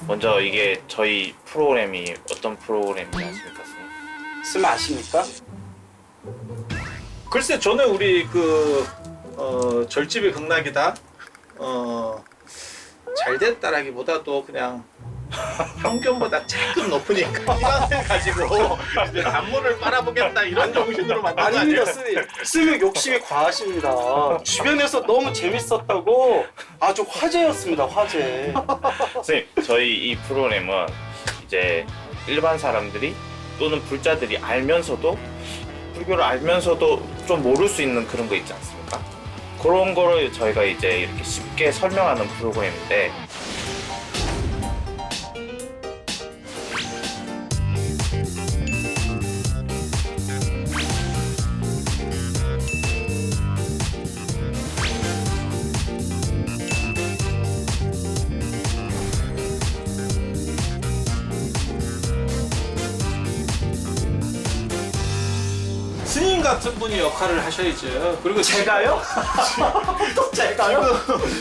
먼저 이게 저희 프로그램이 어떤 프로그램인지 아십니까, 선생님? 쓰면 아십니까? 글쎄 저는 우리 절집이 극락이다 잘 됐다라기보다도 그냥 평균보다 조금 높으니까 희망을 가지고 이제 단물을 빨아보겠다 이런 정신으로 만든 거 아니에요? 아닙니다, 스님. 스님 욕심이 과하십니다. 주변에서 너무 재밌었다고 아주 화제였습니다, 화제. 선생님, 저희 이 프로그램은 이제 일반 사람들이 또는 불자들이 알면서도 불교를 알면서도 좀 모를 수 있는 그런 거 있지 않습니까? 그런 거를 저희가 이제 이렇게 쉽게 설명하는 프로그램인데 스님 같은 분이 역할을 하셔야죠. 그리고 제가요? 또 제가요?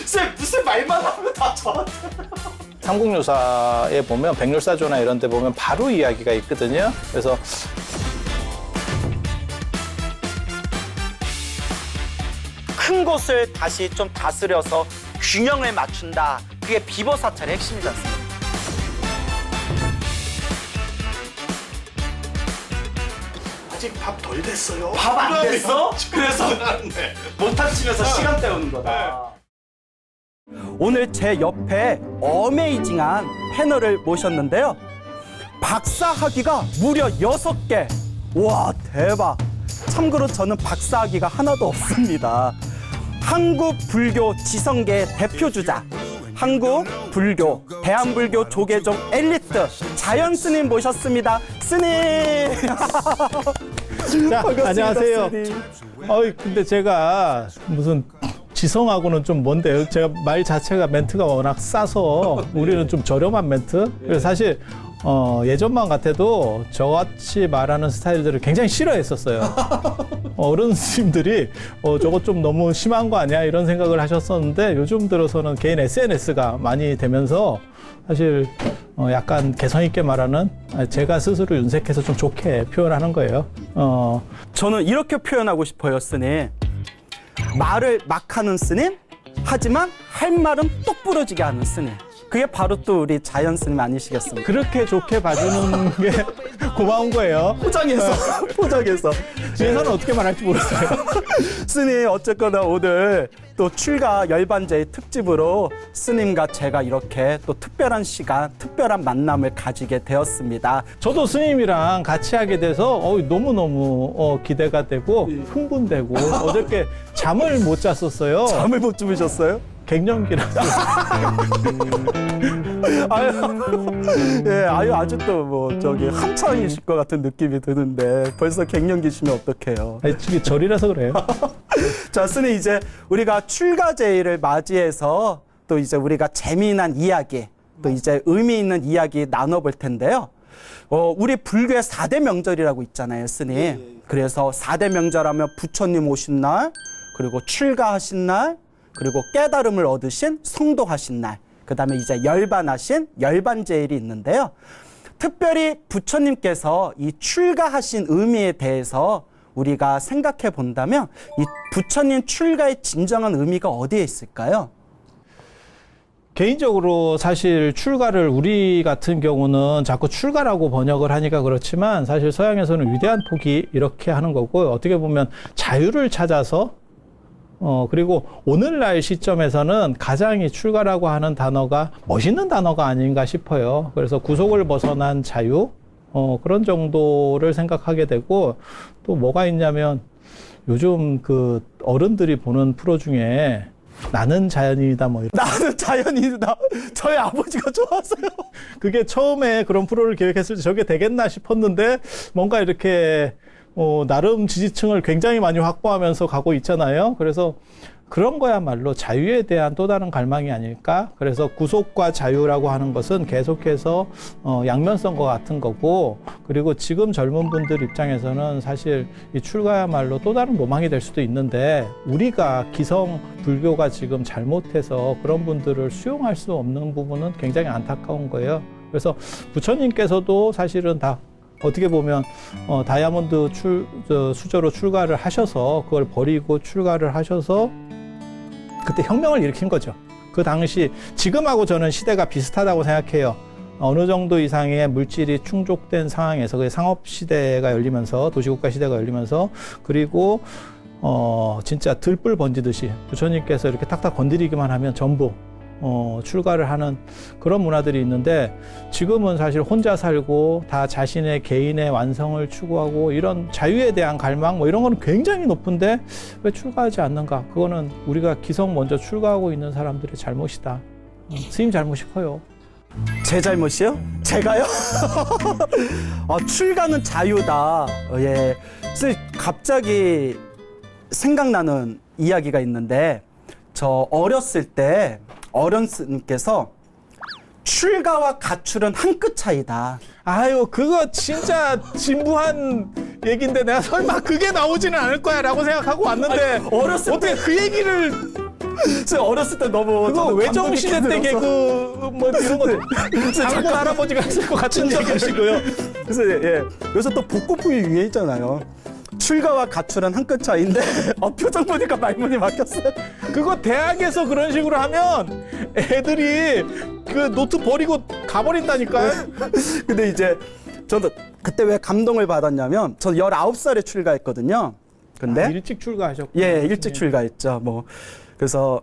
쌤 무슨 말만 하면 다 저한테. 삼국유사에 보면 백률사조나 이런 데 보면 바로 이야기가 있거든요. 그래서 큰 것을 다시 좀 다스려서 균형을 맞춘다. 그게 비버사찰의 핵심이지 않습니까? 아직 밥 덜 됐어요. 밥 안 됐어? 그래서 네. 못한 치면서 시간 때우는 거다. 오늘 제 옆에 어메이징한 패널을 모셨는데요. 박사학위가 무려 6개. 와, 대박. 참고로 저는 박사학위가 하나도 없습니다. 한국 불교 지성계의 대표주자, 한국 불교, 대한불교 조계종 엘리트 자연 스님 모셨습니다. 스님. 자, 반갑습니다, 안녕하세요. 스님. 근데 제가 무슨 지성하고는 좀 먼데요. 제가 말 자체가 멘트가 워낙 싸서 우리는 좀 저렴한 멘트. 그래서 사실 예전만 같아도 저같이 말하는 스타일들을 굉장히 싫어했었어요. 어른 스님들이 저거 좀 너무 심한 거 아니야 이런 생각을 하셨었는데 요즘 들어서는 개인 SNS가 많이 되면서 사실 약간 개성 있게 말하는 제가 스스로 윤색해서 좀 좋게 표현하는 거예요. 저는 이렇게 표현하고 싶어요, 스님. 말을 막 하는 스님, 하지만 할 말은 똑 부러지게 하는 스님. 그게 바로 또 우리 자연 스님 아니시겠습니까? 그렇게 좋게 봐주는 게 고마운 거예요. 포장해서. 뒤에서는 어떻게 말할지 모르겠어요. 스님, 어쨌거나 오늘 또 출가 열반제의 특집으로 스님과 제가 이렇게 또 특별한 시간, 특별한 만남을 가지게 되었습니다. 저도 스님이랑 같이 하게 돼서 너무너무 기대가 되고 흥분되고 어저께 잠을 못 잤었어요. 잠을 못 주무셨어요? 갱년기라서. 아유, 아직도 뭐 저기 한창이실 것 같은 느낌이 드는데 벌써 갱년기시면 어떡해요? 아니, 이게 절이라서 그래요. 자, 스님, 이제 우리가 출가제의를 맞이해서 또 이제 우리가 재미난 이야기, 또 이제 의미 있는 이야기 나눠볼 텐데요. 우리 불교의 4대 명절이라고 있잖아요, 스님. 그래서 4대 명절하면 부처님 오신 날, 그리고 출가하신 날, 그리고 깨달음을 얻으신 성도하신 날, 그 다음에 이제 열반하신 열반제일이 있는데요. 특별히 부처님께서 이 출가하신 의미에 대해서 우리가 생각해 본다면 이 부처님 출가의 진정한 의미가 어디에 있을까요? 개인적으로 사실 출가를 우리 같은 경우는 자꾸 출가라고 번역을 하니까 그렇지만 사실 서양에서는 위대한 포기 이렇게 하는 거고 어떻게 보면 자유를 찾아서 그리고 오늘날 시점에서는 가장 이 출가라고 하는 단어가 멋있는 단어가 아닌가 싶어요. 그래서 구속을 벗어난 자유, 그런 정도를 생각하게 되고 또 뭐가 있냐면 요즘 그 어른들이 보는 프로 중에 나는 자연인이다 뭐 이런. 나는 자연인이다. 저희 아버지가 좋아서요. 그게 처음에 그런 프로를 기획했을 때 저게 되겠나 싶었는데 뭔가 이렇게 나름 지지층을 굉장히 많이 확보하면서 가고 있잖아요. 그래서 그런 거야말로 자유에 대한 또 다른 갈망이 아닐까? 그래서 구속과 자유라고 하는 것은 계속해서 양면성과 같은 거고, 그리고 지금 젊은 분들 입장에서는 사실 이 출가야말로 또 다른 로망이 될 수도 있는데, 우리가 기성 불교가 지금 잘못해서 그런 분들을 수용할 수 없는 부분은 굉장히 안타까운 거예요. 그래서 부처님께서도 사실은 다 어떻게 보면 다이아몬드 수저로 출가를 하셔서 그걸 버리고 출가를 하셔서 그때 혁명을 일으킨 거죠. 그 당시 지금하고 저는 시대가 비슷하다고 생각해요. 어느 정도 이상의 물질이 충족된 상황에서 그 상업 시대가 열리면서 도시국가 시대가 열리면서 그리고 진짜 들불 번지듯이 부처님께서 이렇게 탁탁 건드리기만 하면 전부 출가를 하는 그런 문화들이 있는데, 지금은 사실 혼자 살고 다 자신의 개인의 완성을 추구하고 이런 자유에 대한 갈망 뭐 이런 거는 굉장히 높은데 왜 출가하지 않는가? 그거는 우리가 기성 먼저 출가하고 있는 사람들의 잘못이다. 스님 잘못이 커요. 제 잘못이요? 제가요? 출가는 자유다. 예. 그래서 갑자기 생각나는 이야기가 있는데, 저 어렸을 때 어른께서 출가와 가출은 한 끗 차이다. 아유, 그거 진짜 진부한 얘기인데 내가 설마 그게 나오지는 않을 거야 라고 생각하고 왔는데 어렸을 어떻게 그 얘기를 제가 어렸을 때 너무 그거 저는 외정시대 때 감동이 개그 뭐 이런 거 장군 할아버지가 했을 것 같은 얘기시고요. 그래서 예, 요새 또 복고풍이 유행했잖아요. 출가와 가출은 한 끗 차이인데 표정 보니까 말문이 막혔어요. 그거 대학에서 그런 식으로 하면 애들이 그 노트 버리고 가버린다니까요. 근데 이제 저도 그때 왜 감동을 받았냐면, 저 19살에 출가했거든요. 근데 일찍 출가하셨고. 예, 일찍 출가했죠. 뭐 그래서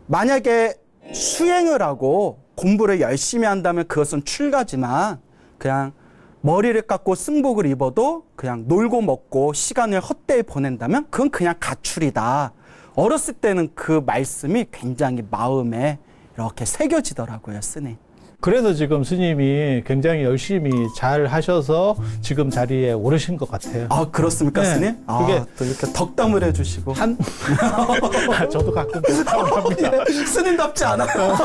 만약에 수행을 하고 공부를 열심히 한다면 그것은 출가지만, 그냥 머리를 깎고 승복을 입어도 그냥 놀고 먹고 시간을 헛되이 보낸다면 그건 그냥 가출이다. 어렸을 때는 그 말씀이 굉장히 마음에 이렇게 새겨지더라고요, 스님. 그래서 지금 스님이 굉장히 열심히 잘 하셔서 지금 자리에 오르신 것 같아요. 아, 그렇습니까, 네. 스님? 그게 또 이렇게 덕담을 해주시고. 저도 가끔 덕담을 합니다. 스님답지 않아요.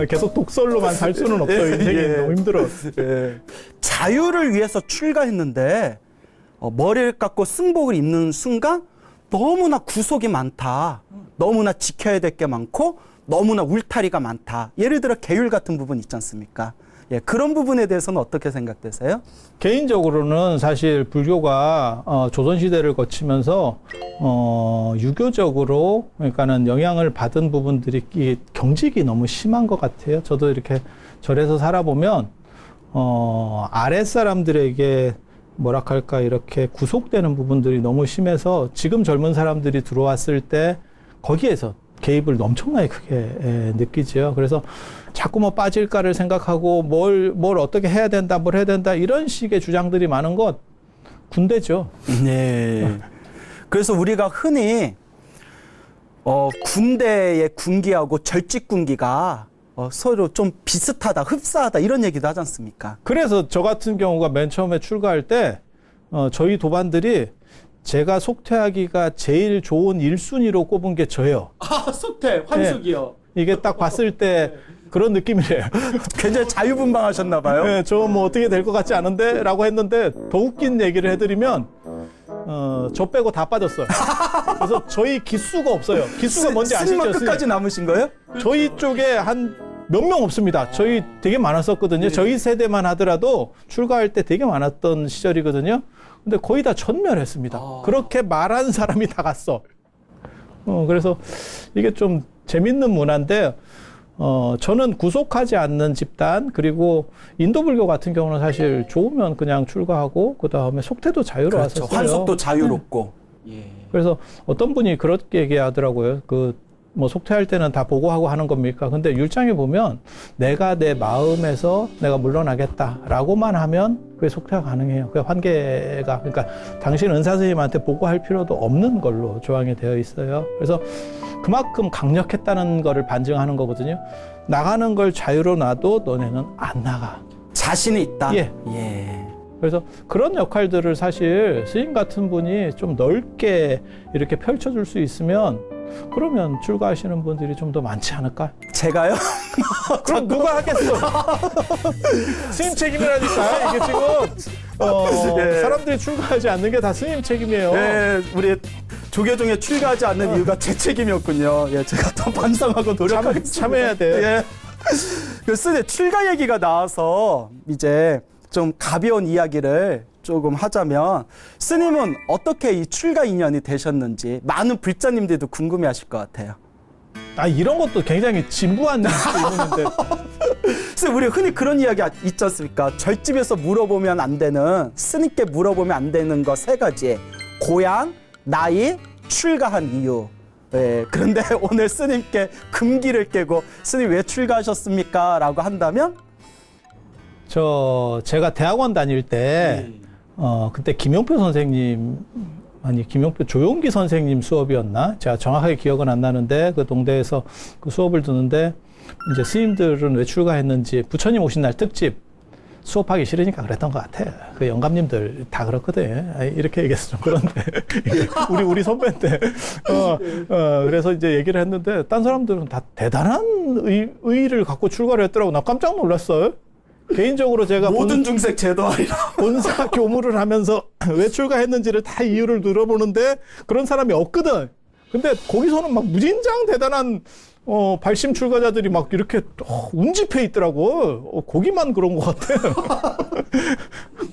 계속 독설로만 살 수는 없어요. 인생이 예. 너무 힘들어. 예. 자유를 위해서 출가했는데 머리를 깎고 승복을 입는 순간 너무나 구속이 많다. 너무나 지켜야 될 게 많고 너무나 울타리가 많다. 예를 들어 계율 같은 부분 있지 않습니까? 예, 그런 부분에 대해서는 어떻게 생각되세요? 개인적으로는 사실 불교가 조선시대를 거치면서 유교적으로 그러니까는 영향을 받은 부분들이 이 경직이 너무 심한 것 같아요. 저도 이렇게 절에서 살아보면 아랫사람들에게 뭐랄까 이렇게 구속되는 부분들이 너무 심해서 지금 젊은 사람들이 들어왔을 때 거기에서 개입을 엄청나게 크게 느끼죠. 그래서 자꾸 뭐 빠질까를 생각하고 뭘 어떻게 해야 된다, 뭘 해야 된다 이런 식의 주장들이 많은 것 군대죠. 네. 그래서 우리가 흔히 군대의 군기하고 절직 군기가 서로 좀 비슷하다, 흡사하다 이런 얘기도 하지 않습니까? 그래서 저 같은 경우가 맨 처음에 출가할 때 저희 도반들이 제가 속퇴하기가 제일 좋은 1순위로 꼽은 게 저예요. 아, 속퇴, 환숙이요. 이게 딱 봤을 때 그런 느낌이래요. 굉장히 자유분방하셨나 봐요. 네, 저 뭐 어떻게 될 것 같지 않은데? 라고 했는데 더 웃긴 얘기를 해드리면 저 빼고 다 빠졌어요. 그래서 저희 기수가 없어요. 기수가 뭔지 아시죠? 스님만 끝까지 남으신 거예요? 저희 쪽에 한 몇 명 없습니다. 저희 되게 많았었거든요. 저희 세대만 하더라도 출가할 때 되게 많았던 시절이거든요. 근데 거의 다 전멸했습니다. 그렇게 말한 사람이 다 갔어. 그래서 이게 좀 재밌는 문화인데, 저는 구속하지 않는 집단, 그리고 인도 불교 같은 경우는 사실 좋으면 그냥 출가하고, 그 다음에 속퇴도 자유로웠었어요. 그렇죠. 환속도 자유롭고. 예. 그래서 어떤 분이 그렇게 얘기하더라고요. 뭐 속퇴할 때는 다 보고하고 하는 겁니까? 근데 율장에 보면 내가 내 마음에서 내가 물러나겠다라고만 하면 그게 속퇴가 가능해요. 그게 환계가, 그러니까 당신 은사 스님한테 보고할 필요도 없는 걸로 조항이 되어 있어요. 그래서 그만큼 강력했다는 거를 반증하는 거거든요. 나가는 걸 자유로 놔도 너네는 안 나가. 자신이 있다. 예. 예. 그래서 그런 역할들을 사실 스님 같은 분이 좀 넓게 이렇게 펼쳐줄 수 있으면 그러면 출가하시는 분들이 좀 더 많지 않을까? 제가요? 그럼 누가 하겠어? 스님 책임이라니까 이게 지금 예. 사람들이 출가하지 않는 게 다 스님 책임이에요. 네, 우리 조계종에 출가하지 않는 이유가 제 책임이었군요. 예, 제가 더 반성하고 노력하겠습니다. 참여해야 돼. 예. 글쎄, 출가 얘기가 나와서 이제 좀 가벼운 이야기를 조금 하자면 스님은 어떻게 이 출가 인연이 되셨는지 많은 불자님들도 궁금해하실 것 같아요. 아 이런 것도 굉장히 진부한 질문인데 그래서 우리 흔히 그런 이야기 있지 않습니까? 절집에서 물어보면 안 되는, 스님께 물어보면 안 되는 거 3가지. 고향, 나이, 출가한 이유. 예, 그런데 오늘 스님께 금기를 깨고 스님 왜 출가하셨습니까? 라고 한다면 제가 대학원 다닐 때 그때 김용표 선생님 김용표 조용기 선생님 수업이었나? 제가 정확하게 기억은 안 나는데 그 동대에서 그 수업을 듣는데 이제 스님들은 왜 출가했는지 부처님 오신 날 특집 수업하기 싫으니까 그랬던 것 같아. 그 영감님들 다 그렇거든. 이렇게 얘기해서 좀 그런데 우리 선배인데 그래서 이제 얘기를 했는데 딴 사람들은 다 대단한 의의를 갖고 출가를 했더라고. 나 깜짝 놀랐어요. 개인적으로 제가 모든 중생 제도하리라. 본사 교무를 하면서 왜 출가했는지를 다 이유를 들어보는데 그런 사람이 없거든. 근데 거기서는 막 무진장 대단한 발심 출가자들이 막 이렇게 운집해 있더라고. 거기만 그런 것 같아.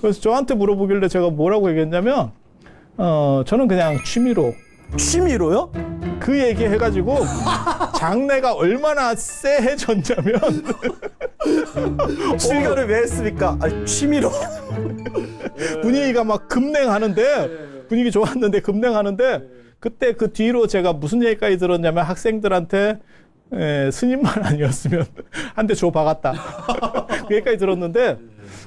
그래서 저한테 물어보길래 제가 뭐라고 얘기했냐면 저는 그냥 취미로요? 그 얘기 해가지고 장래가 얼마나 쎄해졌냐면 출가를 왜 했습니까? 아니, 취미로. 분위기가 막 급냉하는데 분위기 좋았는데 급냉하는데 그때 그 뒤로 제가 무슨 얘기까지 들었냐면 학생들한테 스님만 아니었으면 한 대 줘 박았다. 그 얘기까지 들었는데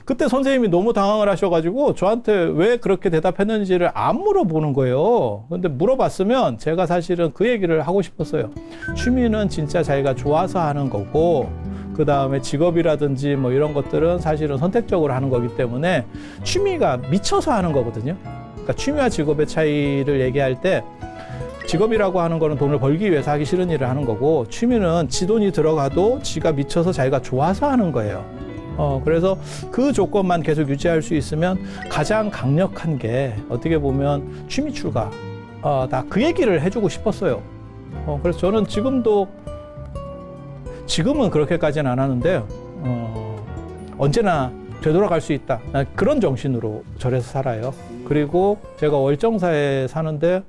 그때 선생님이 너무 당황을 하셔가지고 저한테 왜 그렇게 대답했는지를 안 물어보는 거예요. 근데 물어봤으면 제가 사실은 그 얘기를 하고 싶었어요. 취미는 진짜 자기가 좋아서 하는 거고 그 다음에 직업이라든지 뭐 이런 것들은 사실은 선택적으로 하는 거기 때문에 취미가 미쳐서 하는 거거든요. 그러니까 취미와 직업의 차이를 얘기할 때 직업이라고 하는 거는 돈을 벌기 위해서 하기 싫은 일을 하는 거고 취미는 지 돈이 들어가도 지가 미쳐서 자기가 좋아서 하는 거예요. 그래서 그 조건만 계속 유지할 수 있으면 가장 강력한 게 어떻게 보면 취미 출가. 나 그 얘기를 해주고 싶었어요. 그래서 저는 지금은 그렇게까지는 안 하는데 언제나 되돌아갈 수 있다. 그런 정신으로 절에서 살아요. 그리고 제가 월정사에 사는데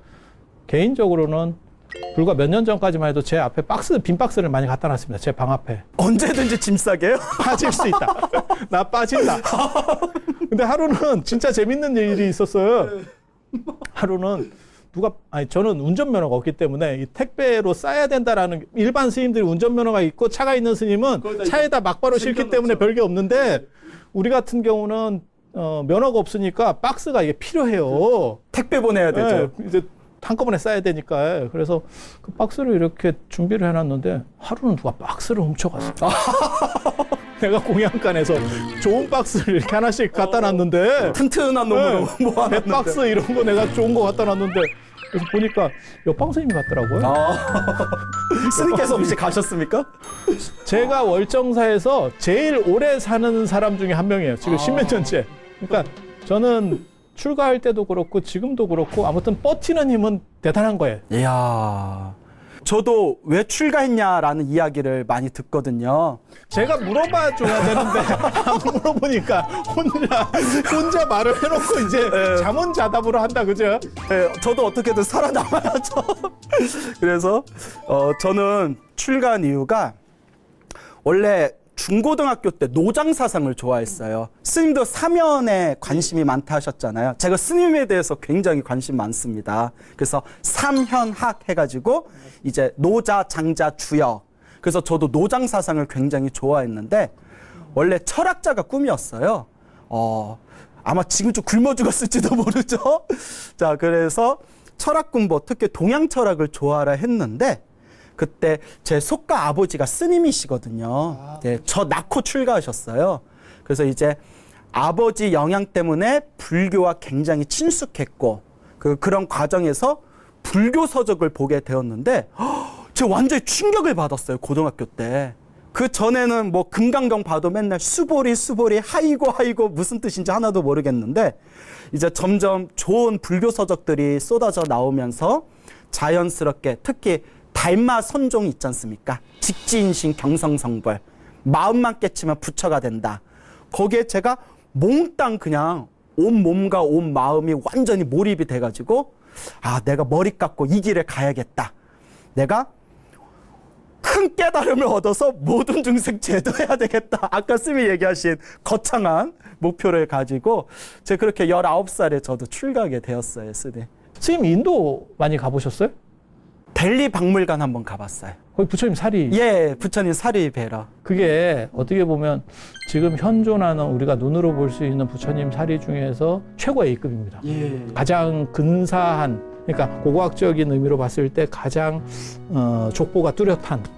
개인적으로는 불과 몇 년 전까지만 해도 제 앞에 빈 박스를 많이 갖다 놨습니다. 제 방 앞에. 언제든지 짐 싸게요? 빠질 수 있다. 나 빠진다. 근데 하루는 진짜 재밌는 일이 있었어요. 하루는 저는 운전면허가 없기 때문에 이 택배로 싸야 된다라는 일반 스님들이 운전면허가 있고 차가 있는 스님은 차에다 막바로 싣기 때문에 별게 없는데 우리 같은 경우는 면허가 없으니까 박스가 이게 필요해요. 택배 보내야 되죠. 네, 이제 한꺼번에 싸야 되니까. 그래서 그 박스를 이렇게 준비를 해놨는데 하루는 누가 박스를 훔쳐갔어. 내가 공양간에서 좋은 박스를 이렇게 하나씩 갖다 놨는데 튼튼한 놈으로 모아놨는데. 백박스 이런 거 내가 좋은 거 갖다 놨는데 그래서 보니까 옆방 스님이 같더라고요. 스님께서 혹시 가셨습니까? 제가 월정사에서 제일 오래 사는 사람 중에 한 명이에요. 지금 십몇 년째. 그러니까 저는 출가할 때도 그렇고 지금도 그렇고 아무튼 버티는 힘은 대단한 거예요. 이야. 저도 왜 출가했냐라는 이야기를 많이 듣거든요. 제가 물어봐 줘야 되는데 안 물어보니까 혼자 말을 해놓고 이제 자문자답으로 한다, 그죠? 네, 저도 어떻게든 살아남아야죠. 그래서 저는 출가한 이유가 원래 중고등학교 때 노장 사상을 좋아했어요. 스님도 사면에 관심이 많다 하셨잖아요. 제가 스님에 대해서 굉장히 관심 많습니다. 그래서 삼현학 해가지고 이제 노자, 장자, 주역. 그래서 저도 노장 사상을 굉장히 좋아했는데 원래 철학자가 꿈이었어요. 아마 지금 좀 굶어 죽었을지도 모르죠. 자, 그래서 철학 공부, 특히 동양 철학을 좋아하라 했는데 그때 제 속가 아버지가 스님이시거든요. 네, 저 낳고 출가하셨어요. 그래서 이제 아버지 영향 때문에 불교와 굉장히 친숙했고 그런 과정에서 불교 서적을 보게 되었는데 제가 완전히 충격을 받았어요. 고등학교 때. 그 전에는 뭐 금강경 봐도 맨날 수보리 하이고 무슨 뜻인지 하나도 모르겠는데 이제 점점 좋은 불교 서적들이 쏟아져 나오면서 자연스럽게 특히 달마 선종 있지 않습니까? 직지인신 경성성벌 마음만 깨치면 부처가 된다. 거기에 제가 몽땅 그냥 온 몸과 온 마음이 완전히 몰입이 돼가지고 내가 머리 깎고 이 길을 가야겠다. 내가 큰 깨달음을 얻어서 모든 중생 제도해야 되겠다. 아까 스님이 얘기하신 거창한 목표를 가지고 제가 그렇게 19살에 저도 출가하게 되었어요. 스님. 스님 인도 많이 가보셨어요? 델리 박물관 한번 가봤어요. 거기 부처님 살이. 예, 부처님 사리 뵈러. 그게 어떻게 보면 지금 현존하는 우리가 눈으로 볼 수 있는 부처님 사리 중에서 최고의 A급입니다. 예. 가장 근사한, 그러니까 고고학적인 의미로 봤을 때 가장 족보가 뚜렷한.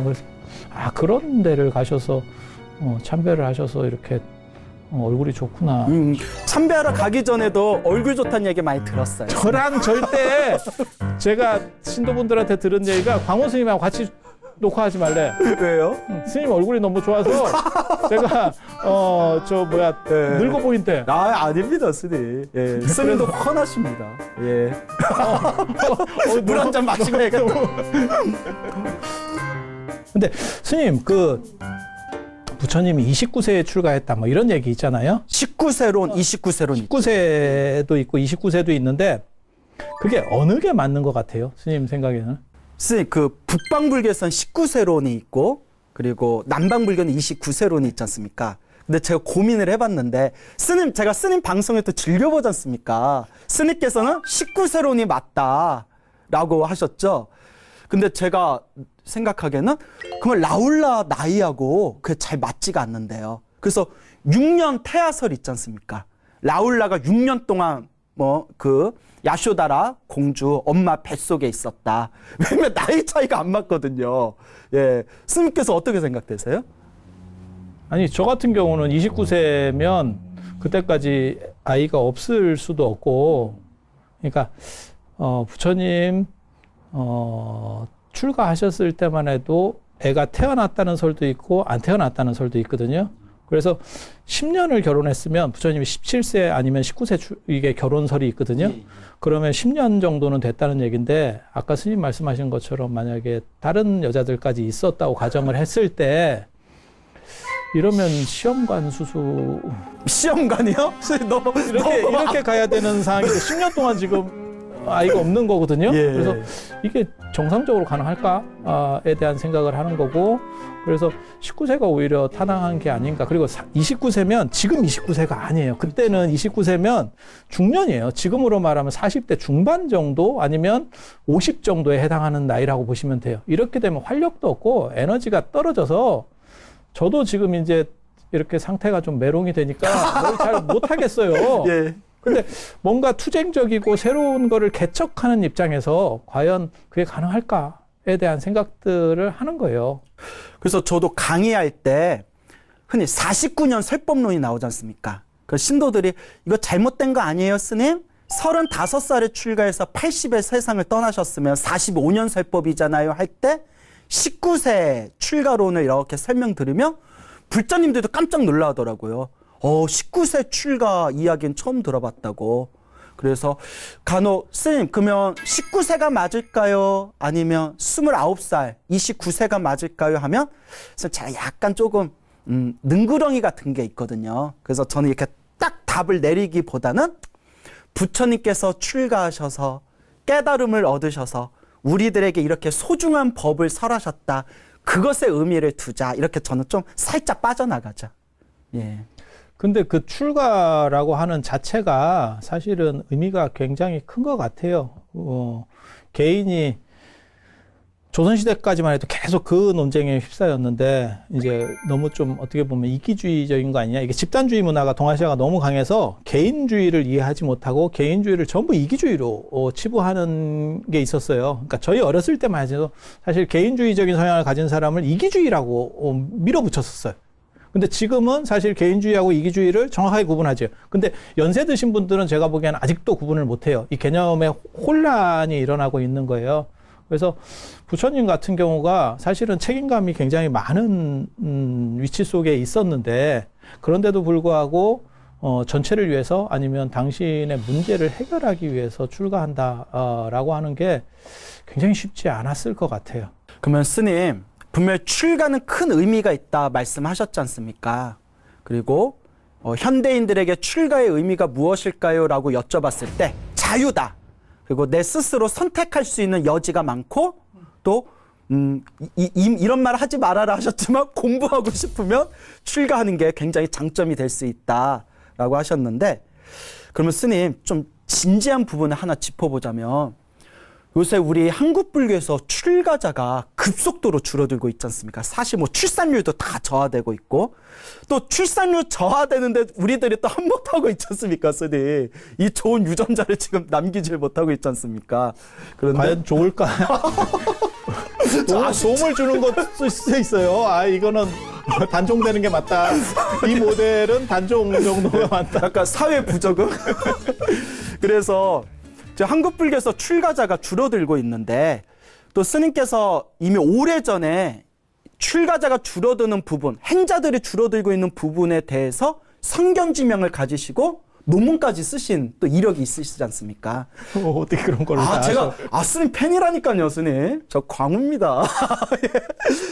그래서 그런 데를 가셔서 참배를 하셔서 이렇게 얼굴이 좋구나. 참배하러 가기 전에도 얼굴 좋다는 얘기 많이 들었어요. 저랑 절대 제가 신도분들한테 들은 얘기가 광호 스님하고 같이 녹화하지 말래. 왜요? 스님 얼굴이 너무 좋아서 제가 네. 늙어 보인대. 아닙니다, 스님. 예. 스님도 훤하십니다. 예. 물 한 잔 마시고 해야겠다. 근데 스님 부처님이 29세에 출가했다 뭐 이런 얘기 있잖아요. 19세론, 29세론. 19세도 있고 29세도 있는데 그게 어느 게 맞는 것 같아요? 스님 생각에는? 스님, 북방불교에서는 19세론이 있고 그리고 남방불교는 29세론이 있지 않습니까? 근데 제가 고민을 해봤는데 제가 스님 방송에 또 즐겨보지 않습니까? 스님께서는 19세론이 맞다라고 하셨죠. 근데 제가 생각하기에는 그러면 라울라 나이하고 그게 잘 맞지가 않는데요. 그래서 6년 태아설 있지 않습니까? 라울라가 6년 동안 야쇼다라 공주 엄마 뱃속에 있었다. 왜냐면 나이 차이가 안 맞거든요. 예. 스님께서 어떻게 생각되세요? 아니 저 같은 경우는 29세면 그때까지 아이가 없을 수도 없고, 그러니까 부처님 출가하셨을 때만 해도 애가 태어났다는 설도 있고 안 태어났다는 설도 있거든요. 그래서 10년을 결혼했으면 부처님이 17세 아니면 19세 이게 결혼설이 있거든요. 그러면 10년 정도는 됐다는 얘기인데 아까 스님 말씀하신 것처럼 만약에 다른 여자들까지 있었다고 가정을 했을 때 이러면 시험관 수수 시험관이요? 너무 이렇게 가야 되는 상황인데 10년 동안 지금 아이가 없는 거거든요. 예. 그래서 이게 정상적으로 가능할까에 대한 생각을 하는 거고, 그래서 19세가 오히려 타당한 게 아닌가. 그리고 29세면 지금 29세가 아니에요. 그때는 29세면 중년이에요. 지금으로 말하면 40대 중반 정도 아니면 50 정도에 해당하는 나이라고 보시면 돼요. 이렇게 되면 활력도 없고 에너지가 떨어져서 저도 지금 이제 이렇게 상태가 좀 메롱이 되니까 뭘 잘 못하겠어요. 예. 근데 뭔가 투쟁적이고 새로운 거를 개척하는 입장에서 과연 그게 가능할까에 대한 생각들을 하는 거예요. 그래서 저도 강의할 때 흔히 49년 설법론이 나오지 않습니까? 그 신도들이 이거 잘못된 거 아니에요, 스님? 35살에 출가해서 80에 세상을 떠나셨으면 45년 설법이잖아요 할 때 19세 출가론을 이렇게 설명드리면 불자님들도 깜짝 놀라더라고요. 19세 출가 이야기는 처음 들어봤다고. 그래서 간혹 스님 그러면 19세가 맞을까요? 아니면 29살 29세가 맞을까요? 하면 제가 약간 조금 능구렁이 같은 게 있거든요. 그래서 저는 이렇게 딱 답을 내리기보다는 부처님께서 출가하셔서 깨달음을 얻으셔서 우리들에게 이렇게 소중한 법을 설하셨다. 그것에 의미를 두자. 이렇게 저는 좀 살짝 빠져나가죠. 예. 근데 그 출가라고 하는 자체가 사실은 의미가 굉장히 큰 것 같아요. 개인이 조선시대까지만 해도 계속 그 논쟁에 휩싸였는데 이제 너무 좀 어떻게 보면 이기주의적인 거 아니냐. 이게 집단주의 문화가 동아시아가 너무 강해서 개인주의를 이해하지 못하고 개인주의를 전부 이기주의로 치부하는 게 있었어요. 그러니까 저희 어렸을 때만 해도 사실 개인주의적인 성향을 가진 사람을 이기주의라고 밀어붙였었어요. 근데 지금은 사실 개인주의하고 이기주의를 정확하게 구분하죠. 근데 연세 드신 분들은 제가 보기에는 아직도 구분을 못해요. 이 개념에 혼란이 일어나고 있는 거예요. 그래서 부처님 같은 경우가 사실은 책임감이 굉장히 많은 위치 속에 있었는데 그런데도 불구하고 전체를 위해서 아니면 당신의 문제를 해결하기 위해서 출가한다라고 하는 게 굉장히 쉽지 않았을 것 같아요. 그러면 스님, 분명히 출가는 큰 의미가 있다 말씀하셨지 않습니까? 그리고 현대인들에게 출가의 의미가 무엇일까요? 라고 여쭤봤을 때 자유다. 그리고 내 스스로 선택할 수 있는 여지가 많고 또 이런 말 하지 말아라 하셨지만 공부하고 싶으면 출가하는 게 굉장히 장점이 될 수 있다라고 하셨는데 그러면 스님 좀 진지한 부분을 하나 짚어보자면 요새 우리 한국 불교에서 출가자가 급속도로 줄어들고 있지 않습니까? 사실 뭐 출산율도 다 저하되고 있고 또 출산율 저하되는데 우리들이 또 한몫하고 있지 않습니까, 스님? 이 좋은 유전자를 지금 남기질 못하고 있지 않습니까? 그런데 과연 좋을까요? 도움을 주는 것도 있어요. 아, 이거는 단종되는 게 맞다. 이 모델은 단종 정도가 맞다. 약간 사회 부적응? 그래서 한국 불교에서 출가자가 줄어들고 있는데 또 스님께서 이미 오래전에 출가자가 줄어드는 부분, 행자들이 줄어들고 있는 부분에 대해서 성견지명을 가지시고 논문까지 쓰신 또 이력이 있으시지 않습니까? 어떻게 그런 걸 다 제가 스님 팬이라니까요, 스님. 저 광우입니다.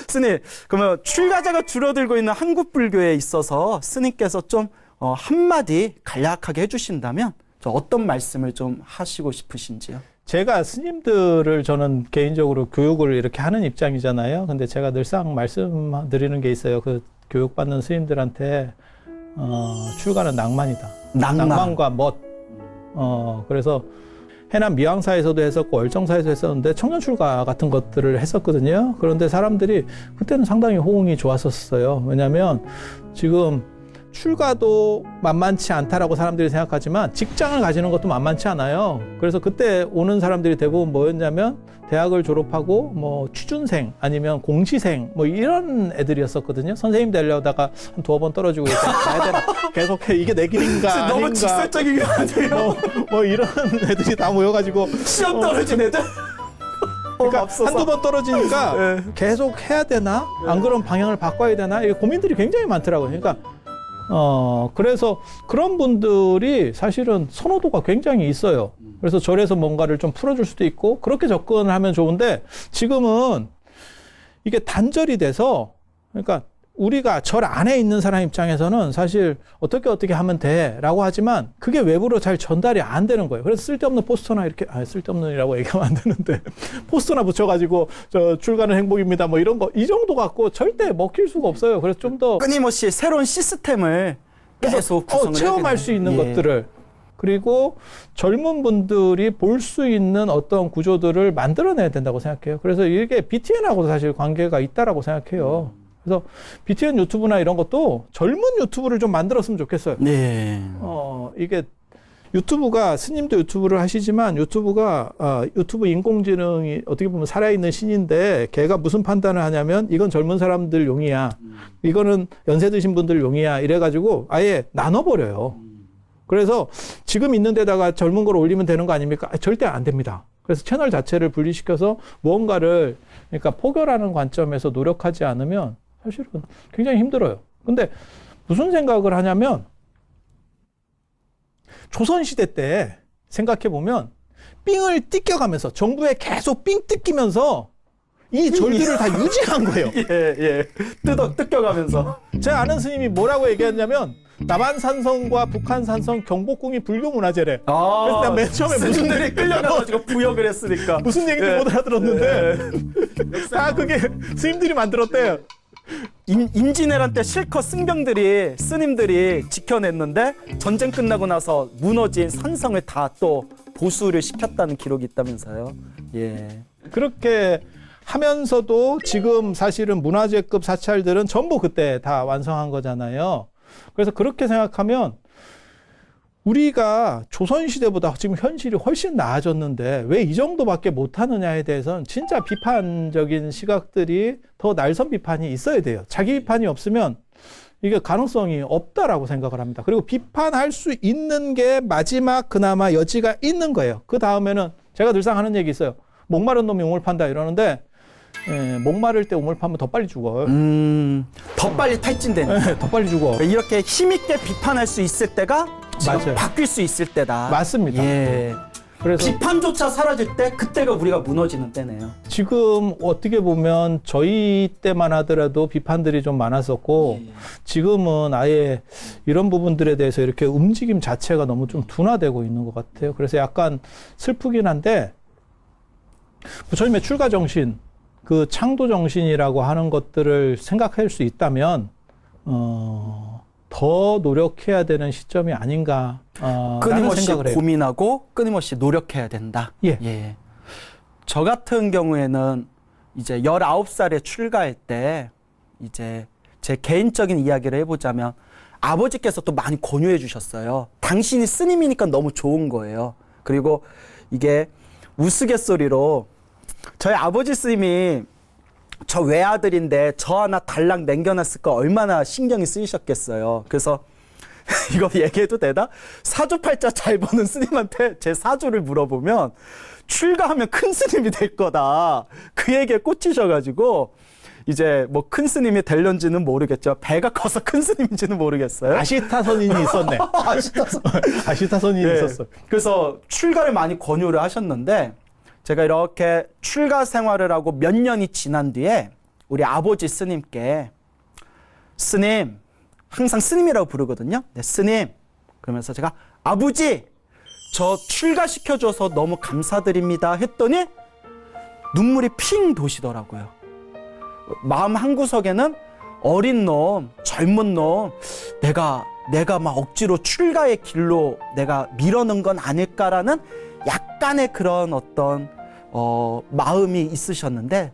스님, 그러면 출가자가 줄어들고 있는 한국 불교에 있어서 스님께서 좀 한마디 간략하게 해주신다면 저 어떤 말씀을 좀 하시고 싶으신지요? 제가 스님들을 저는 개인적으로 교육을 이렇게 하는 입장이잖아요. 근데 제가 늘상 말씀드리는 게 있어요. 그 교육받는 스님들한테 출가는 낭만이다. 낭만과 멋. 그래서 해남 미왕사에서도 했었고 얼정사에서 했었는데 청년 출가 같은 것들을 했었거든요. 그런데 사람들이 그때는 상당히 호응이 좋았었어요. 왜냐하면 지금 출가도 만만치 않다라고 사람들이 생각하지만 직장을 가지는 것도 만만치 않아요. 그래서 그때 오는 사람들이 대부분 뭐였냐면 대학을 졸업하고 뭐 취준생 아니면 공시생 뭐 이런 애들이었었거든요. 선생님 되려다가 한 두어 번 떨어지고 가야 되나 계속 해. 이게 내 길인가 너무 아닌가 직설적인 게 아니에요. 뭐 이런 애들이 다 모여가지고 시험 떨어진 애들? 그러니까 맙소사. 한두 번 떨어지니까 네. 계속 해야 되나? 안 그러면 방향을 바꿔야 되나? 이게 고민들이 굉장히 많더라고요. 그러니까 그래서 그런 분들이 사실은 선호도가 굉장히 있어요. 그래서 절에서 뭔가를 좀 풀어줄 수도 있고 그렇게 접근을 하면 좋은데 지금은 이게 단절이 돼서 그러니까 우리가 절 안에 있는 사람 입장에서는 사실 어떻게 하면 돼라고 하지만 그게 외부로 잘 전달이 안 되는 거예요. 그래서 쓸데없는 포스터나 이렇게 쓸데없는이라고 얘기하면 안 되는데 포스터나 붙여가지고 저 출가는 행복입니다 뭐 이런 거 이 정도 갖고 절대 먹힐 수가 없어요. 그래서 좀 더 끊임없이 새로운 시스템을 계속 구성을 체험할 수 있는 것들을 그리고 젊은 분들이 볼 수 있는 어떤 구조들을 만들어내야 된다고 생각해요. 그래서 이게 BTN하고도 사실 관계가 있다라고 생각해요. 그래서 BTN 유튜브나 이런 것도 젊은 유튜브를 좀 만들었으면 좋겠어요. 네. 이게 유튜브가 스님도 유튜브를 하시지만 유튜브가 유튜브 인공지능이 어떻게 보면 살아있는 신인데 걔가 무슨 판단을 하냐면 이건 젊은 사람들 용이야. 이거는 연세 드신 분들 용이야. 이래가지고 아예 나눠버려요. 그래서 지금 있는 데다가 젊은 걸 올리면 되는 거 아닙니까? 절대 안 됩니다. 그래서 채널 자체를 분리시켜서 무언가를 그러니까 포괄하는 관점에서 노력하지 않으면 사실은 굉장히 힘들어요. 근데 무슨 생각을 하냐면 조선시대 때 생각해보면 삥을 뜯겨가면서 정부에 계속 삥 뜯기면서 이 절들을 다 유지한 거예요. 뜯겨가면서. 제 아는 스님이 뭐라고 얘기했냐면 남한산성과 북한산성 경복궁이 불교문화재래. 그래서 내가 맨 처음에 스님들이 끌려가가지고 부역을 했으니까. 무슨 얘기인지 못 알아들었는데 다 그게 스님들이 만들었대요. 임진왜란 때 실컷 승병들이 스님들이 지켜냈는데 전쟁 끝나고 나서 무너진 산성을 다 또 보수를 시켰다는 기록이 있다면서요. 예. 그렇게 하면서도 지금 사실은 문화재급 사찰들은 전부 그때 다 완성한 거잖아요. 그래서 그렇게 생각하면 우리가 조선시대보다 지금 현실이 훨씬 나아졌는데 왜 이 정도밖에 못하느냐에 대해서는 진짜 비판적인 시각들이 더 날선 비판이 있어야 돼요. 자기 비판이 없으면 이게 가능성이 없다라고 생각을 합니다. 그리고 비판할 수 있는 게 마지막 그나마 여지가 있는 거예요. 그 다음에는 제가 늘상 하는 얘기 있어요. 목마른 놈이 우물 판다 이러는데 목마를 때 우물 파면 더 빨리 죽어요. 더 빨리 탈진되는. 더 빨리 죽어. 이렇게 힘있게 비판할 수 있을 때가 지금 맞아요. 바뀔 수 있을 때다. 맞습니다. 예. 그래서 비판조차 사라질 때 그때가 우리가 무너지는 때네요. 지금 어떻게 보면 저희 때만 하더라도 비판들이 좀 많았었고 지금은 아예 이런 부분들에 대해서 이렇게 움직임 자체가 너무 좀 둔화되고 있는 것 같아요. 그래서 약간 슬프긴 한데 부처님의 출가 정신, 그 창도 정신이라고 하는 것들을 생각할 수 있다면 더 노력해야 되는 시점이 아닌가 라는 끊임없이 생각을 해요. 고민하고 끊임없이 노력해야 된다. 예. 저 같은 경우에는 이제 19살에 출가할 때 이제 제 개인적인 이야기를 해보자면 아버지께서 또 많이 권유해 주셨어요. 당신이 스님이니까 너무 좋은 거예요. 그리고 이게 우스갯소리로 저희 아버지 스님이 저 외아들인데 저 하나 달랑 남겨놨을까 얼마나 신경이 쓰이셨겠어요. 그래서 이거 얘기해도 되나? 사주팔자 잘 보는 스님한테 제 사주를 물어보면 출가하면 큰 스님이 될 거다. 그 얘기에 꽂히셔가지고 이제 뭐 큰 스님이 될런지는 모르겠죠. 배가 커서 큰 스님인지는 모르겠어요. 아시타 선인이 있었네. 아시타 선인이 예. 있었어. 그래서 출가를 많이 권유를 하셨는데 제가 이렇게 출가 생활을 하고 몇 년이 지난 뒤에 우리 아버지 스님께 스님, 항상 스님이라고 부르거든요. 네, 스님. 그러면서 제가 아버지, 저 출가시켜줘서 너무 감사드립니다 했더니 눈물이 핑 도시더라고요. 마음 한구석에는 어린 놈, 젊은 놈, 내가 막 억지로 출가의 길로 내가 밀어넣은 건 아닐까라는 약간의 그런 어떤 마음이 있으셨는데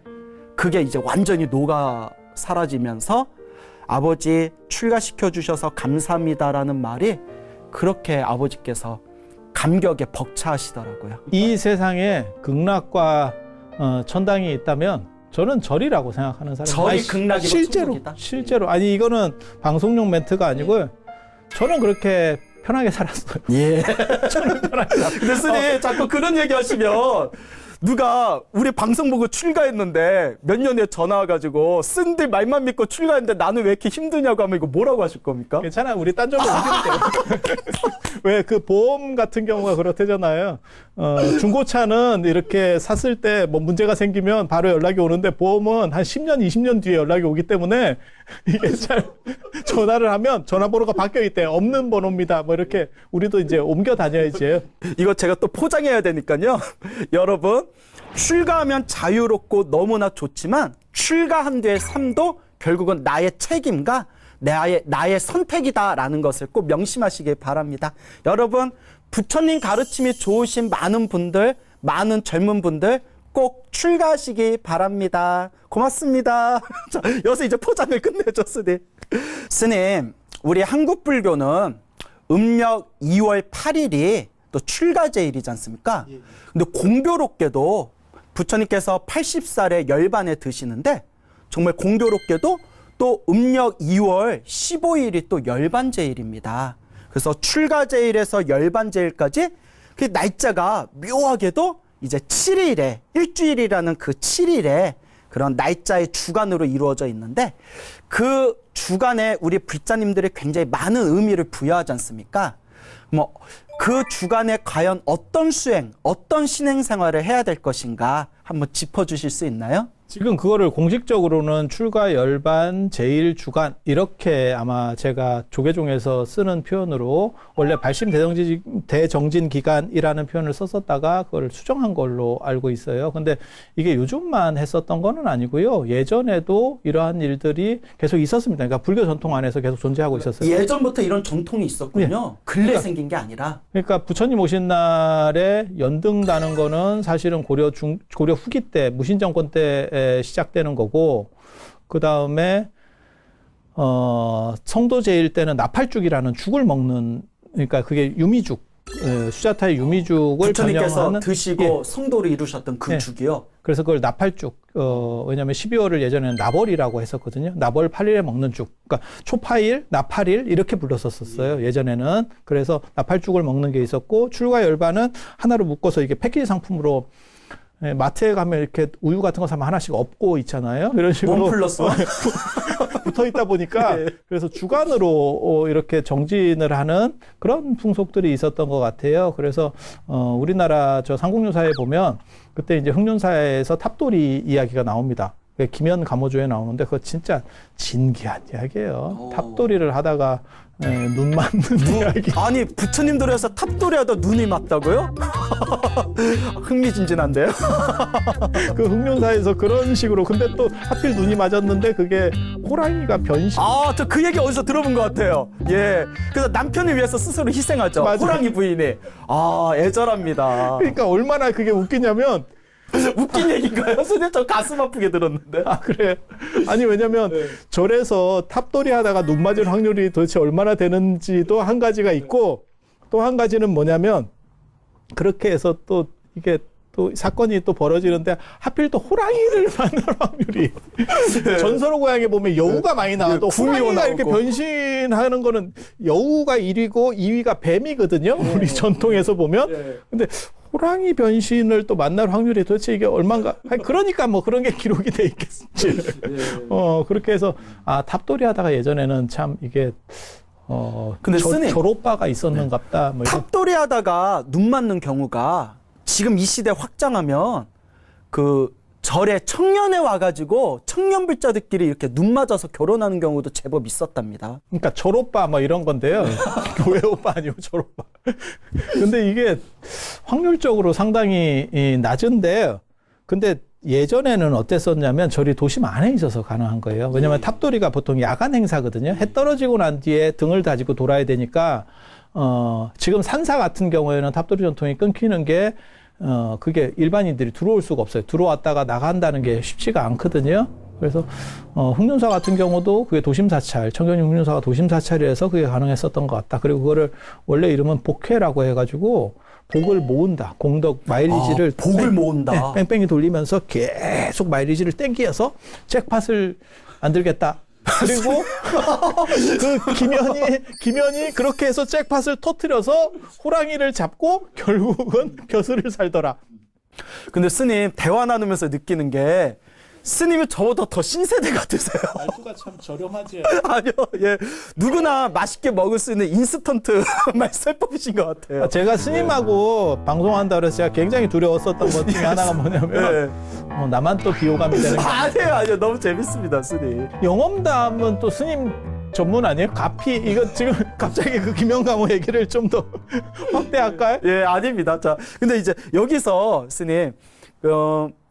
그게 이제 완전히 녹아 사라지면서 아버지 출가시켜 주셔서 감사합니다라는 말이 그렇게 아버지께서 감격에 벅차하시더라고요. 이 세상에 극락과 천당이 있다면 저는 절이라고 생각하는 사람입니다. 절이 아니, 극락이고 천국이다? 실제로 아니 이거는 방송용 멘트가 아니고요. 저는 그렇게 편하게 살았어요. 예. 저는 편하게 살았어요. 근데 스님 자꾸 그런 얘기 하시면 누가 우리 방송 보고 출가했는데 몇 년 후에 전화 와가지고 쓴들 말만 믿고 출가했는데 나는 왜 이렇게 힘드냐고 하면 이거 뭐라고 하실 겁니까? 괜찮아, 우리 딴 점으로 옮겨볼게요. 왜 그 보험 같은 경우가 그렇대잖아요. 중고차는 이렇게 샀을 때 뭐 문제가 생기면 바로 연락이 오는데 보험은 한 10년, 20년 뒤에 연락이 오기 때문에 이게 잘 전화를 하면 전화번호가 바뀌어 있대. 없는 번호입니다. 뭐 이렇게 우리도 이제 옮겨 다녀야지. 이거 제가 또 포장해야 되니까요. 여러분, 출가하면 자유롭고 너무나 좋지만 출가한 뒤의 삶도 결국은 나의 책임과 나의 선택이다라는 것을 꼭 명심하시길 바랍니다. 여러분, 부처님 가르침이 좋으신 많은 분들, 많은 젊은 분들 꼭 출가하시기 바랍니다. 고맙습니다. 자, 여기서 이제 포장을 끝내죠, 스님. 스님, 우리 한국 불교는 음력 2월 8일이 또 출가제일이지 않습니까? 근데 공교롭게도 부처님께서 80살에 열반에 드시는데 정말 공교롭게도 또 음력 2월 15일이 또 열반제일입니다. 그래서 출가제일에서 열반제일까지 그 날짜가 묘하게도 이제 7일에 일주일이라는 그 7일에 그런 날짜의 주간으로 이루어져 있는데 그 주간에 우리 불자님들이 굉장히 많은 의미를 부여하지 않습니까? 뭐 그 주간에 과연 어떤 수행, 어떤 신행 생활을 해야 될 것인가 한번 짚어주실 수 있나요? 지금 그거를 공식적으로는 출가 열반 제일 주간 이렇게 아마 제가 조계종에서 쓰는 표현으로 원래 발심 대정진 기간이라는 표현을 썼었다가 그걸 수정한 걸로 알고 있어요. 근데 이게 요즘만 했었던 거는 아니고요. 예전에도 이러한 일들이 계속 있었습니다. 그러니까 불교 전통 안에서 계속 존재하고 있었어요. 예전부터 이런 전통이 있었군요. 근래 그러니까 생긴 게 아니라. 그러니까 부처님 오신 날에 연등다는 거는 사실은 고려 후기 때 무신정권 때 시작되는 거고 그 다음에 성도제일 때는 나팔죽이라는 죽을 먹는 그러니까 그게 유미죽 수자타의 유미죽을 부처님께서 전용하는 드시고 예. 성도를 이루셨던 그 예. 죽이요. 그래서 그걸 나팔죽, 왜냐면 12월을 예전에는 나벌이라고 했었거든요. 나벌 8일에 먹는 죽. 그러니까 초파일, 나팔일 이렇게 불렀었어요. 예전에는. 그래서 나팔죽을 먹는 게 있었고, 출가 열반은 하나로 묶어서 이게 패키지 상품으로 예, 마트에 가면 이렇게 우유 같은 거 사면 하나씩 엎고 있잖아요. 이런 식으로. 원 플러스 원. 붙어 있다 보니까 그래서 주간으로 이렇게 정진을 하는 그런 풍속들이 있었던 것 같아요. 그래서 우리나라 저 삼국유사에 보면 그때 이제 흑륜사에서 탑돌이 이야기가 나옵니다. 김연 감호조에 나오는데 그거 진짜 진기한 이야기예요. 탑돌이를 하다가 눈 맞는 이야기. 아니 부처님들에서 탑돌이 하다 눈이 맞다고요? 흥미진진한데요? 그 흑륜사에서 그런 식으로 근데 또 하필 눈이 맞았는데 그게 호랑이가 변신. 아, 저 그 얘기 어디서 들어본 것 같아요. 예. 그래서 남편을 위해서 스스로 희생하죠. 맞아요. 호랑이 부인이. 아, 애절합니다. 그러니까 얼마나 그게 웃기냐면 웃긴 얘기인가요? 선생님, 저 가슴 아프게 들었는데. 아, 그래요? 아니, 왜냐면 절에서 탑돌이 하다가 눈 맞을 확률이 도대체 얼마나 되는지도 한 가지가 있고 또 한 가지는 뭐냐면 그렇게 해서 또 이게 또 사건이 또 벌어지는데 하필 또 호랑이를 만날 확률이 전설의 고향에 보면 여우가 많이 나와도 호랑이가 이렇게 변신하는 거는 여우가 1위고 2위가 뱀이거든요. 우리 전통에서 보면. 근데 호랑이 변신을 또 만날 확률이 도대체 이게 얼마인가? 아니, 그러니까 뭐 그런 게 기록이 돼 있겠지. 그렇게 해서 아 탑돌이 하다가 예전에는 참 이게 근데 스님, 절오빠가 있었는갑다. 뭐 이런. 탑돌이 하다가 눈 맞는 경우가 지금 이 시대 확장하면 그 절에 청년에 와가지고 청년 불자들끼리 이렇게 눈 맞아서 결혼하는 경우도 제법 있었답니다. 그러니까 절오빠 뭐 이런 건데요. 교회 오빠 아니고 절오빠. 근데 이게 확률적으로 상당히 낮은데 근데 예전에는 어땠었냐면 절이 도심 안에 있어서 가능한 거예요. 왜냐하면 탑돌이가 보통 야간 행사거든요. 해 떨어지고 난 뒤에 등을 다지고 돌아야 되니까 지금 산사 같은 경우에는 탑돌이 전통이 끊기는 게 그게 일반인들이 들어올 수가 없어요. 들어왔다가 나간다는 게 쉽지가 않거든요. 그래서 흑륜사 같은 경우도 그게 도심사찰, 청견 흑륜사가 도심사찰이라서 그게 가능했었던 것 같다. 그리고 그거를 원래 이름은 복회라고 해가지고 복을 모은다. 공덕 마일리지를 복을 모은다. 네, 뺑뺑이 돌리면서 계속 마일리지를 땡기어서 잭팟을 만들겠다. 그리고 그 김연이 그렇게 해서 잭팟을 터뜨려서 호랑이를 잡고 결국은 벼슬을 살더라. 근데 스님 대화 나누면서 느끼는 게 스님이 저보다 더 신세대 같으세요. 말투가 참 저렴하지. 아니요, 예. 누구나 맛있게 먹을 수 있는 인스턴트 말살법이신 것 같아요. 제가 스님하고 방송한다 그래서 제가 굉장히 두려웠었던 것 중에 하나가 뭐냐면 나만 또 비호감이 되는 거. 아니에요. 너무 재밌습니다, 스님. 영험담은 또 스님 전문 아니에요? 가피 이거 지금 갑자기 그 김영감호 얘기를 좀 더 확대할까요? 예, 아닙니다. 자, 근데 이제 여기서 스님,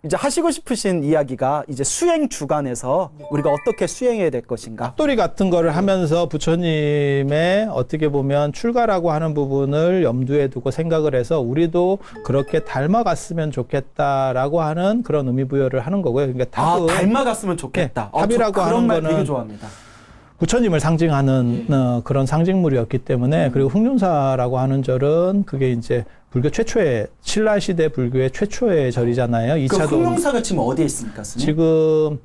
이제 하시고 싶으신 이야기가 이제 수행 주간에서 우리가 어떻게 수행해야 될 것인가? 탑돌이 같은 거를 하면서 부처님의 어떻게 보면 출가라고 하는 부분을 염두에 두고 생각을 해서 우리도 그렇게 닮아갔으면 좋겠다라고 하는 그런 의미 부여를 하는 거고요. 그러니까 탑은 닮아갔으면 좋겠다. 네, 탑이라고 그런 하는 말 거는 되게 좋아합니다. 부처님을 상징하는 그런 상징물이었기 때문에 그리고 흑륜사라고 하는 절은 그게 이제 불교 최초의 신라 시대 불교의 최초의 절이잖아요. 그 2차도 흑룡사가 지금 어디에 있습니까, 스님?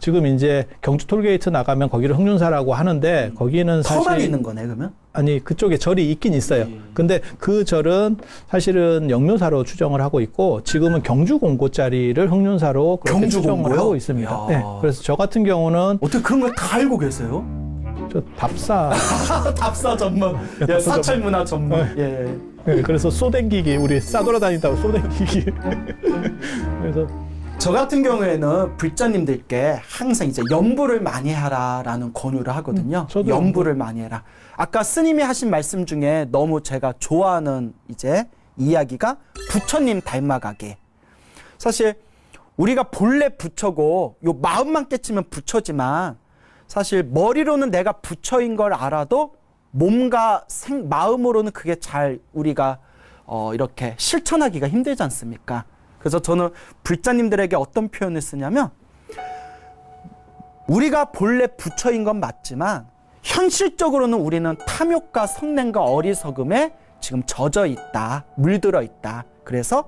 지금 이제 경주 톨게이트 나가면 거기를 흑륜사라고 하는데 거기는 사실 터널이 있는 거네, 그러면? 아니 그쪽에 절이 있긴 있어요. 근데 그 절은 사실은 영묘사로 추정을 하고 있고 지금은 경주 공고짜리를 흑륜사로 그렇게 경주 추정을 공고요? 하고 있습니다. 이야. 네, 그래서 저 같은 경우는 어떻게 그런 걸 다 알고 계세요? 저 답사 답사 전문, 예, 사찰 문화 전문. 예. 네, 그래서 쏘댕기기 우리 싸돌아다니다가 쏘댕기기 그래서 저 같은 경우에는 불자님들께 항상 이제 염불을 많이 하라라는 권유를 하거든요. 저도 염불을 많이 해라. 아까 스님이 하신 말씀 중에 너무 제가 좋아하는 이제 이야기가 부처님 닮아가게. 사실 우리가 본래 부처고 요 마음만 깨치면 부처지만 사실 머리로는 내가 부처인 걸 알아도 몸과 마음으로는 그게 잘 우리가 이렇게 실천하기가 힘들지 않습니까? 그래서 저는 불자님들에게 어떤 표현을 쓰냐면 우리가 본래 부처인 건 맞지만 현실적으로는 우리는 탐욕과 성냄과 어리석음에 지금 젖어 있다, 물들어 있다. 그래서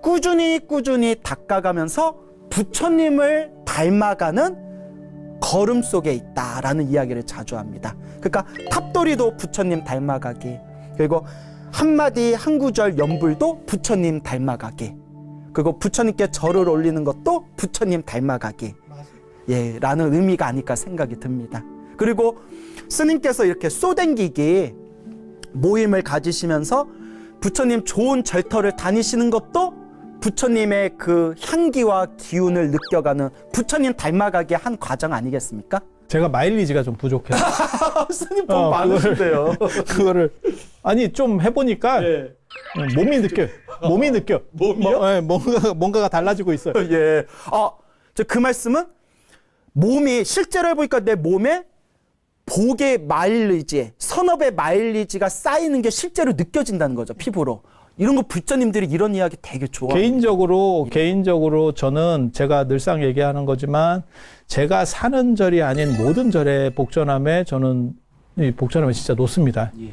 꾸준히 닦아가면서 부처님을 닮아가는 걸음 속에 있다라는 이야기를 자주 합니다. 그러니까 탑돌이도 부처님 닮아가기, 그리고 한마디 한 구절 연불도 부처님 닮아가기, 그리고 부처님께 절을 올리는 것도 부처님 닮아가기, 예, 라는 의미가 아닐까 생각이 듭니다. 그리고 스님께서 이렇게 쏘댕기기 모임을 가지시면서 부처님 좋은 절터를 다니시는 것도 부처님의 그 향기와 기운을 느껴가는 부처님 닮아가기 한 과정 아니겠습니까? 제가 마일리지가 좀 부족해요. 스님 돈 많으신데요. 그거를 아니 좀 해보니까 예. 몸이 느껴요. 몸이 느껴. 몸이요? 뭔가가 달라지고 있어요. 예. 그 말씀은 몸이 실제로 해보니까 내 몸에 복의 마일리지, 선업의 마일리지가 쌓이는 게 실제로 느껴진다는 거죠, 피부로. 이런 거 부처님들이 이런 이야기 되게 좋아해요. 개인적으로 저는 제가 늘상 얘기하는 거지만 제가 사는 절이 아닌 모든 절의 복전함에 저는 이 복전함을 진짜 놓습니다. 예.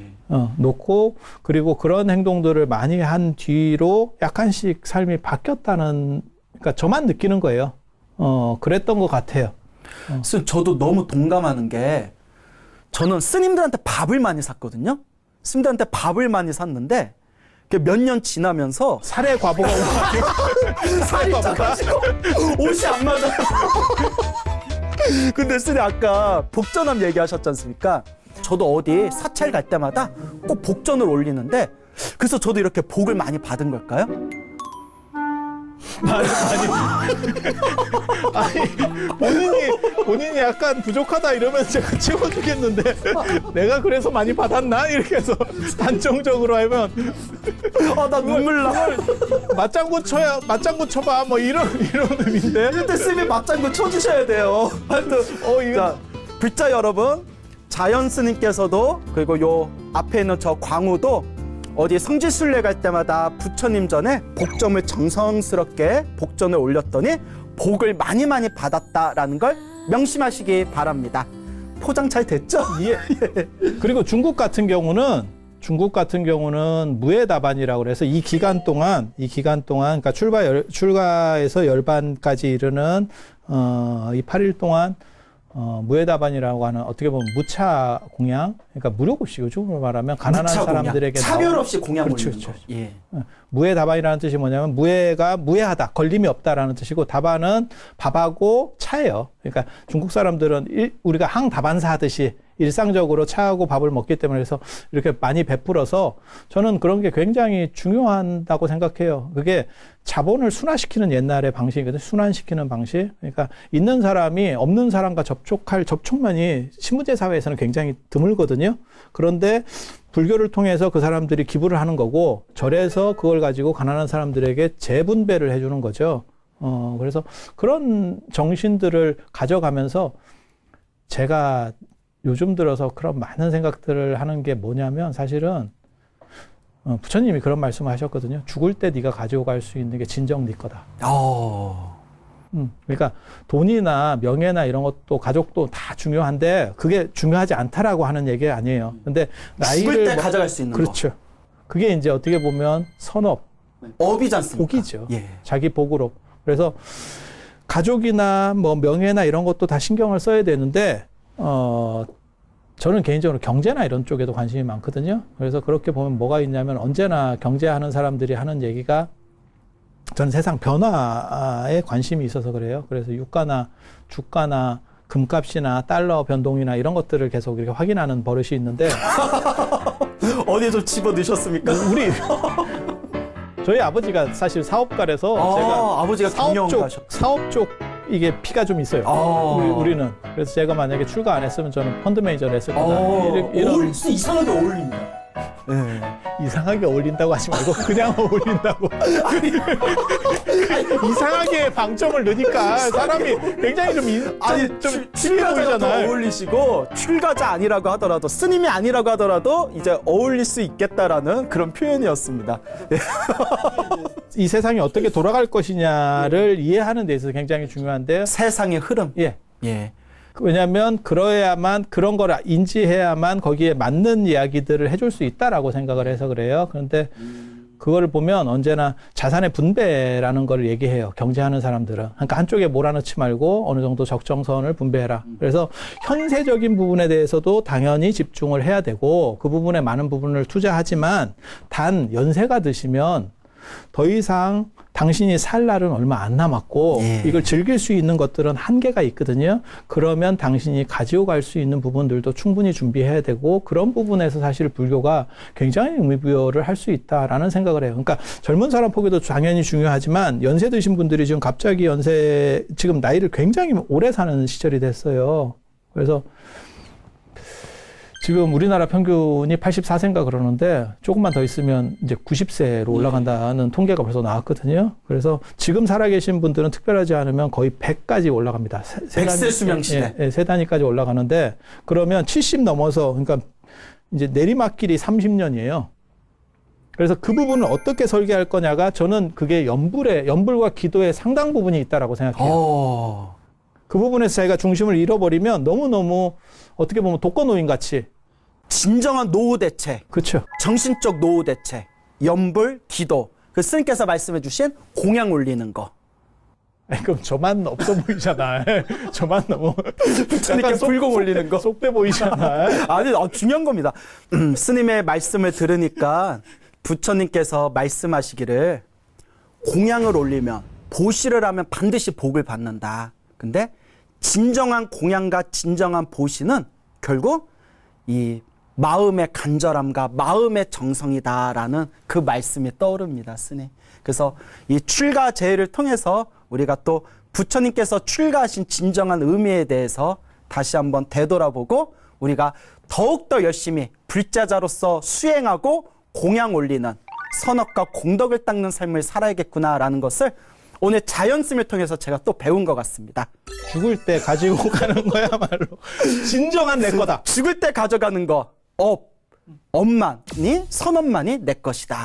놓고 그리고 그런 행동들을 많이 한 뒤로 약간씩 삶이 바뀌었다는, 그러니까 저만 느끼는 거예요. 그랬던 것 같아요. 저도 너무 동감하는 게, 저는 스님들한테 밥을 많이 샀거든요. 스님들한테 밥을 많이 샀는데 몇 년 지나면서 살의 과부가 온 것 같아요. 살이 쪄가지고 옷이 안 맞아요. 근데 스님 아까 복전함 얘기하셨지 않습니까? 저도 어디 사찰 갈 때마다 꼭 복전을 올리는데, 그래서 저도 이렇게 복을 많이 받은 걸까요? 본인이 약간 부족하다 이러면 제가 채워주겠는데 내가 그래서 많이 받았나? 이렇게 해서 단정적으로 하면 나 눈물 나. 맞장구 쳐봐 뭐 이런 의미인데. 근데 스님 맞장구 쳐주셔야 돼요. 하여튼 자, 불자 여러분, 자연 스님께서도, 그리고 요 앞에 있는 저 광우도 어디 성지순례 갈 때마다 부처님 전에 복점을 정성스럽게 복전을 올렸더니 복을 많이 받았다라는 걸 명심하시기 바랍니다. 포장 잘 됐죠? 예. 그리고 중국 같은 경우는 무에다반이라고 그래서 이 기간 동안 그러니까 출가에서 열반까지 이르는 이 8일 동안 무에다반이라고 하는, 어떻게 보면 무차 공양, 그러니까 무료급식, 요즘으로 말하면 가난한 사람들에게 차별 없이 공양 그렇죠, 올리는 거. 그렇죠. 예. 무에다반이라는 뜻이 뭐냐면 무에가 무해하다, 걸림이 없다라는 뜻이고, 다반은 밥하고 차예요. 그러니까 중국 사람들은 우리가 항다반사 하듯이 일상적으로 차하고 밥을 먹기 때문에, 그래서 이렇게 많이 베풀어서 저는 그런 게 굉장히 중요하다고 생각해요. 그게 자본을 순화시키는 옛날의 방식이거든요. 순환시키는 방식. 그러니까 있는 사람이 없는 사람과 접촉할 접촉면이 신분제 사회에서는 굉장히 드물거든요. 그런데 불교를 통해서 그 사람들이 기부를 하는 거고, 절에서 그걸 가지고 가난한 사람들에게 재분배를 해주는 거죠. 그래서 그런 정신들을 가져가면서 제가 요즘 들어서 그런 많은 생각들을 하는 게 뭐냐면, 사실은 부처님이 그런 말씀을 하셨거든요. 죽을 때 네가 가지고 갈 수 있는 게 진정 네 거다. 그러니까 돈이나 명예나 이런 것도 가족도 다 중요한데 그게 중요하지 않다라고 하는 얘기 아니에요. 근데 죽을 때 가져갈 수 있는 거. 그렇죠. 그게 이제 어떻게 보면 선업, 업이지 않습니까? 복이죠. 예. 자기 복으로. 그래서 가족이나 뭐 명예나 이런 것도 다 신경을 써야 되는데, 저는 개인적으로 경제나 이런 쪽에도 관심이 많거든요. 그래서 그렇게 보면 뭐가 있냐면, 언제나 경제하는 사람들이 하는 얘기가, 저는 세상 변화에 관심이 있어서 그래요. 그래서 유가나 주가나 금값이나 달러 변동이나 이런 것들을 계속 이렇게 확인하는 버릇이 있는데 어디에 좀 집어 넣으셨습니까? 저희 아버지가 사실 사업가라서 제가 아버지가 경영가셨. 사업 쪽 이게 피가 좀 있어요. 우리는. 그래서 제가 만약에 출가 안 했으면 저는 펀드 매니저를 했을 거다. 이런 이상하게 어울립니다. 네. 이상하게 어울린다고 하지 말고 그냥 어울린다고. 이상하게 방점을 넣으니까 사람이 굉장히 좀 출가자가 더 보이잖아요. 어울리시고, 출가자 아니라고 하더라도, 스님이 아니라고 하더라도 이제 어울릴 수 있겠다라는 그런 표현이었습니다. 이 세상이 어떻게 돌아갈 것이냐를 이해하는 데 있어서 굉장히 중요한데, 세상의 흐름. 예. 예. 왜냐하면 그러야만 그런 걸 인지해야만 거기에 맞는 이야기들을 해줄 수 있다라고 생각을 해서 그래요. 그런데 그거를 보면 언제나 자산의 분배라는 걸 얘기해요. 경제하는 사람들은. 그러니까 한쪽에 몰아넣지 말고 어느 정도 적정선을 분배해라. 그래서 현세적인 부분에 대해서도 당연히 집중을 해야 되고 그 부분에 많은 부분을 투자하지만 단 연세가 드시면 더 이상 당신이 살 날은 얼마 안 남았고 예. 이걸 즐길 수 있는 것들은 한계가 있거든요. 그러면 당신이 가지고 갈 수 있는 부분들도 충분히 준비해야 되고 그런 부분에서 사실 불교가 굉장히 의미부여를 할 수 있다라는 생각을 해요. 그러니까 젊은 사람 포기도 당연히 중요하지만 연세 드신 분들이 지금 갑자기 지금 나이를 굉장히 오래 사는 시절이 됐어요. 그래서 지금 우리나라 평균이 84세인가 그러는데 조금만 더 있으면 이제 90세로 올라간다는 통계가 벌써 나왔거든요. 그래서 지금 살아계신 분들은 특별하지 않으면 거의 100까지 올라갑니다. 100세 수명 시대. 예, 세 단위까지 올라가는데 그러면 70 넘어서 그러니까 이제 내리막길이 30년이에요. 그래서 그 부분을 어떻게 설계할 거냐가 저는 그게 연불과 기도의 상당 부분이 있다라고 생각해요. 그 부분에서 자기가 중심을 잃어버리면 너무너무 어떻게 보면 독거노인 같이. 진정한 노후 대책, 그렇죠. 정신적 노후 대책, 연불, 기도. 그 스님께서 말씀해 주신 공양 올리는 거. 아니, 그럼 저만 없어 보이잖아. 저만 너무 부처님께 불공 올리는 거. 속돼 보이잖아. 아니, 중요한 겁니다. 스님의 말씀을 들으니까 부처님께서 말씀하시기를 공양을 올리면 보시를 하면 반드시 복을 받는다. 근데 진정한 공양과 진정한 보시는 결국 이 마음의 간절함과 마음의 정성이다라는 그 말씀이 떠오릅니다, 스님. 그래서 이 출가 제의를 통해서 우리가 또 부처님께서 출가하신 진정한 의미에 대해서 다시 한번 되돌아보고 우리가 더욱더 열심히 불자자로서 수행하고 공양 올리는 선업과 공덕을 닦는 삶을 살아야겠구나라는 것을 오늘 자연스님을 통해서 제가 또 배운 것 같습니다. 죽을 때 가지고 가는 거야말로 진정한 내 거다. 죽을 때 가져가는 거, 엄만이, 선업만이 내 것이다.